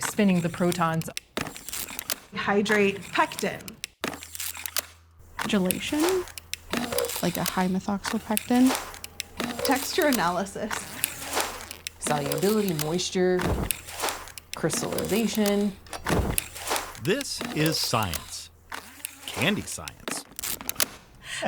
spinning the protons. Hydrate pectin. Gelation, like a high methoxypectin. Texture analysis. Solubility, moisture, crystallization. This is science. Candy science.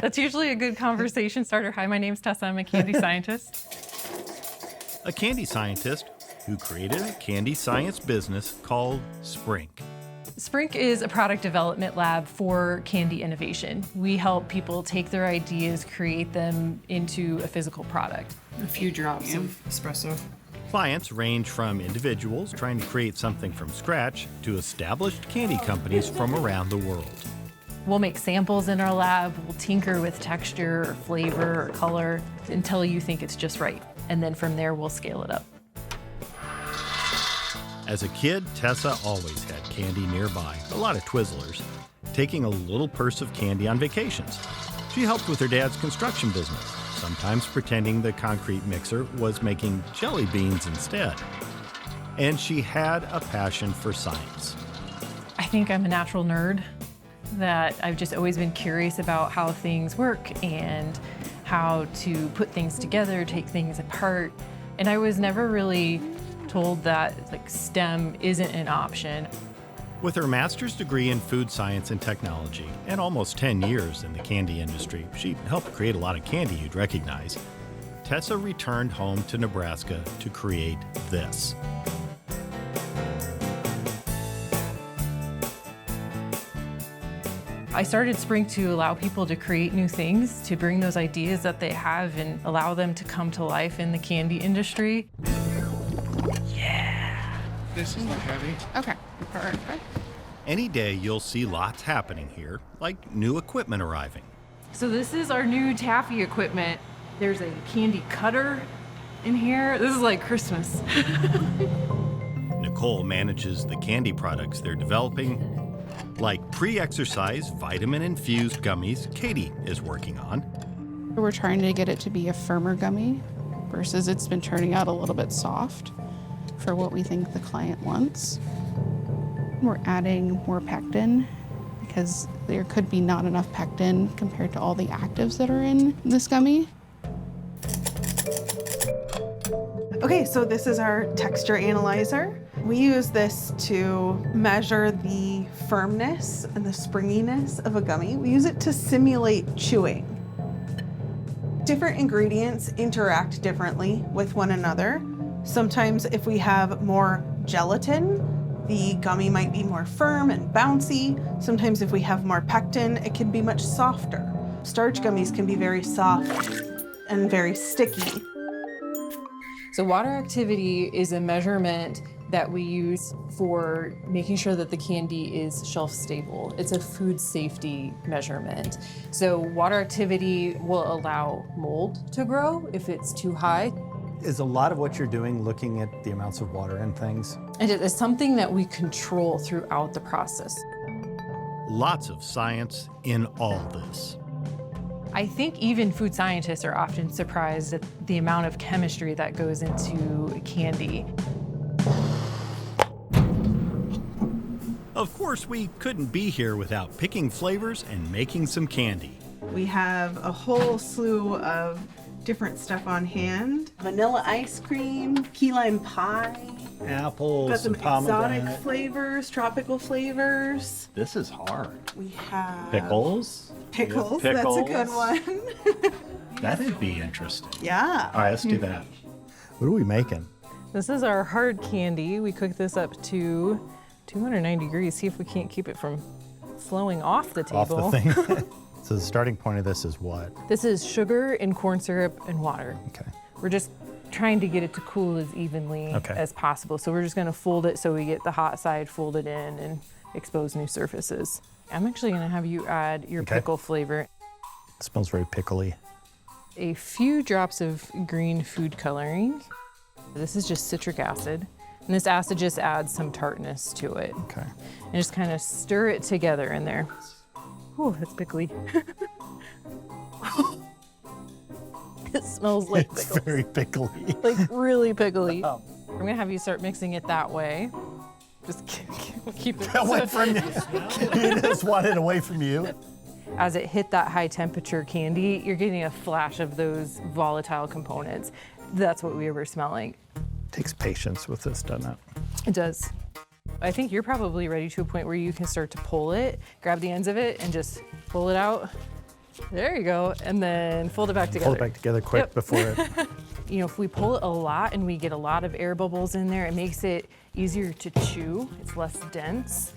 That's usually a good conversation starter. Hi, my name's Tessa. I'm a candy scientist. A candy scientist who created a candy science business called Sprink. Sprink is a product development lab for candy innovation. We help people take their ideas, create them into a physical product. A few drops of espresso. Clients range from individuals trying to create something from scratch to established candy companies from around the world. We'll make samples in our lab, we'll tinker with texture or flavor or color until you think it's just right. And then from there, we'll scale it up. As a kid, Tessa always had candy nearby, a lot of Twizzlers, taking a little purse of candy on vacations. She helped with her dad's construction business, sometimes pretending the concrete mixer was making jelly beans instead. And she had a passion for science. I think I'm a natural nerd, that I've just always been curious about how things work and how to put things together, take things apart. And I was never really told that STEM isn't an option. With her master's degree in food science and technology and almost 10 years in the candy industry, she helped create a lot of candy you'd recognize. Tessa returned home to Nebraska to create this. I started Sprink to allow people to create new things, to bring those ideas that they have and allow them to come to life in the candy industry. This is not heavy. Okay, perfect. Any day you'll see lots happening here, like new equipment arriving. So this is our new taffy equipment. There's a candy cutter in here. This is like Christmas. Nicole manages the candy products they're developing, like pre-exercise vitamin-infused gummies Katie is working on. We're trying to get it to be a firmer gummy versus it's been turning out a little bit soft for what we think the client wants. We're adding more pectin because there could be not enough pectin compared to all the actives that are in this gummy. Okay, so this is our texture analyzer. We use this to measure the firmness and the springiness of a gummy. We use it to simulate chewing. Different ingredients interact differently with one another. Sometimes if we have more gelatin, the gummy might be more firm and bouncy. Sometimes if we have more pectin, it can be much softer. Starch gummies can be very soft and very sticky. So water activity is a measurement that we use for making sure that the candy is shelf stable. It's a food safety measurement. So water activity will allow mold to grow if it's too high. Is a lot of what you're doing looking at the amounts of water in things? And it is something that we control throughout the process. Lots of science in all this. I think even food scientists are often surprised at the amount of chemistry that goes into candy. Of course, we couldn't be here without picking flavors and making some candy. We have a whole slew of different stuff on hand. Vanilla ice cream, key lime pie. Got Apples, some some exotic pomegranate. flavors, tropical flavors. This is hard. We have Pickles. Pickles, Yeah, that's a pickles. good one. That'd be interesting. Yeah. All right, let's do that. What are we making? This is our hard candy. We cook this up to 290 degrees. See if we can't keep it from flowing off the table. Off the thing. So the starting point of this is what? This is sugar and corn syrup and water. Okay. We're just trying to get it to cool as evenly Okay. as possible. So we're just gonna fold it so we get the hot side folded in and expose new surfaces. I'm actually gonna have you add your Okay. pickle flavor. It smells very pickly. A few drops of green food coloring. This is just citric acid. And this acid just adds some tartness to it. Okay. And just kind of stir it together in there. Oh, that's pickly. It smells like It's pickles. very pickly. Like really pickly. Oh. I'm gonna have you start mixing it that way. Just keep it. Away from you. You just want it away from you. As it hit that high temperature candy, you're getting a flash of those volatile components. That's what we were smelling. Takes patience with this, doesn't it? It does. I think you're probably ready to a point where you can start to pull it, grab the ends of it, and just pull it out. There you go. And then fold it back together. Pull it back together quick Yep. before it. You know, if we pull it a lot and we get a lot of air bubbles in there, it makes it easier to chew. It's less dense.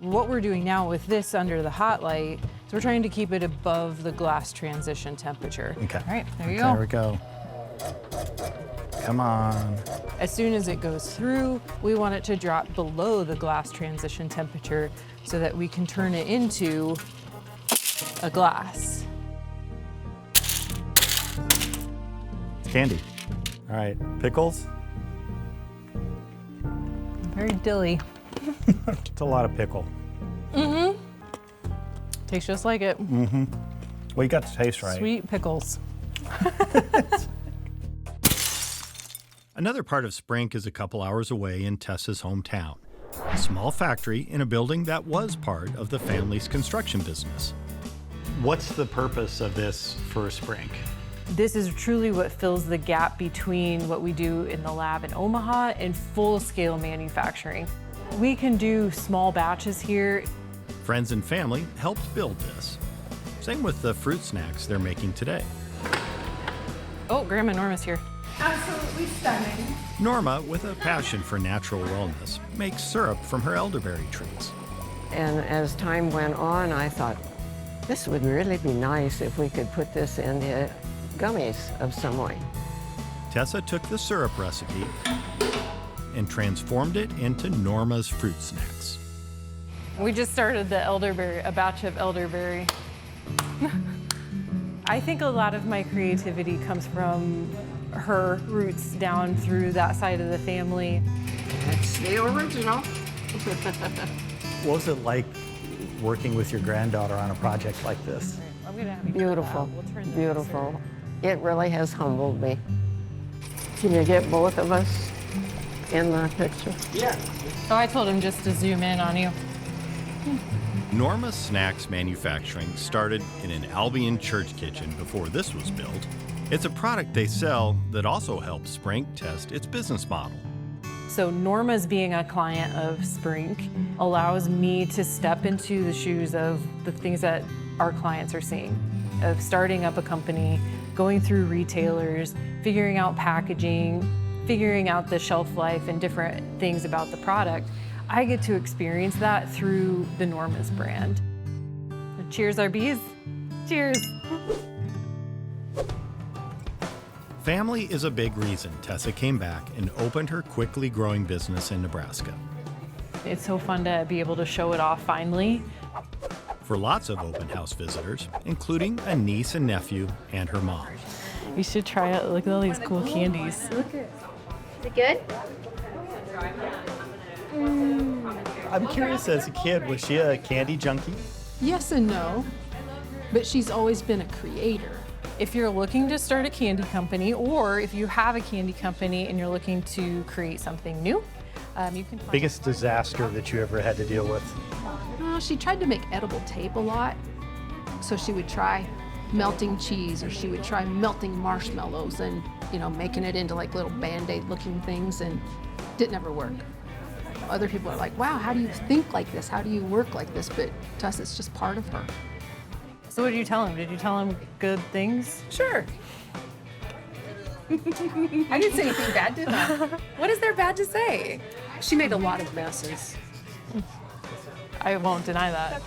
What we're doing now with this under the hot light is we're trying to keep it above the glass transition temperature. Okay. All right, there you There go. we go. Come on. As soon as it goes through, we want it to drop below the glass transition temperature so that we can turn it into a glass. It's candy. All right, pickles. Very dilly. It's a lot of pickle. Tastes just like it. Well, you got the taste right. Sweet pickles. Another part of Sprink is a couple hours away in Tessa's hometown, a small factory in a building that was part of the family's construction business. What's the purpose of this for Sprink? This is truly what fills the gap between what we do in the lab in Omaha and full-scale manufacturing. We can do small batches here. Friends and family helped build this. Same with the fruit snacks they're making today. Oh, Grandma Norma's here. Absolutely stunning. Norma, with a passion for natural wellness, makes syrup from her elderberry trees. And as time went on, I thought, this would really be nice if we could put this in the gummies of some way. Tessa took the syrup recipe and transformed it into Norma's fruit snacks. We just started the elderberry, a batch of elderberry. I think a lot of my creativity comes from her roots down through that side of the family. It's the original. What was it like working with your granddaughter on a project like this? I'm gonna have you Beautiful, we'll turn this beautiful. It really has humbled me. Can you get both of us in the picture? Oh, I told him just to zoom in on you. Norma Snacks Manufacturing started in an Albion church kitchen before this was built. It's a product they sell that also helps Sprink test its business model. So Norma's being a client of Sprink allows me to step into the shoes of the things that our clients are seeing, of starting up a company, going through retailers, figuring out packaging, figuring out the shelf life and different things about the product. I get to experience that through the Norma's brand. Cheers, RBs. Cheers. Family is a big reason Tessa came back and opened her quickly growing business in Nebraska. It's so fun to be able to show it off finally. For lots of open house visitors, including a niece and nephew and her mom. You should try it. Look at all these cool candies. Is it good? I'm curious, as a kid, was she a candy junkie? Yes and no, but she's always been a creator. If you're looking to start a candy company, or if you have a candy company and you're looking to create something new, you can find Biggest disaster that you ever had to deal with? She tried to make edible tape a lot. So she would try melting cheese, or she would try melting marshmallows and, making it into like little Band-Aid looking things, and it didn't ever work. Other people are like, wow, how do you think like this? How do you work like this? But to us, it's just part of her. So what did you tell him? Did you tell him good things? Sure. I didn't say anything bad, did I? What is there bad to say? She made a lot of messes. I won't deny that.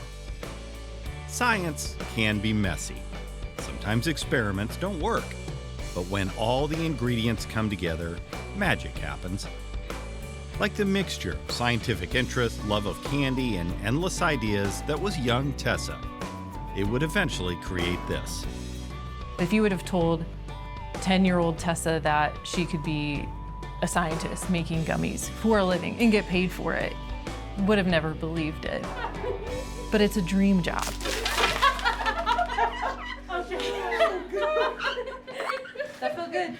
Science can be messy. Sometimes experiments don't work. But when all the ingredients come together, magic happens. Like the mixture of scientific interest, love of candy, and endless ideas that was young Tessa. It would eventually create this. If you would have told 10-year-old Tessa that she could be a scientist making gummies for a living and get paid for it, would have never believed it. But it's a dream job. That felt good.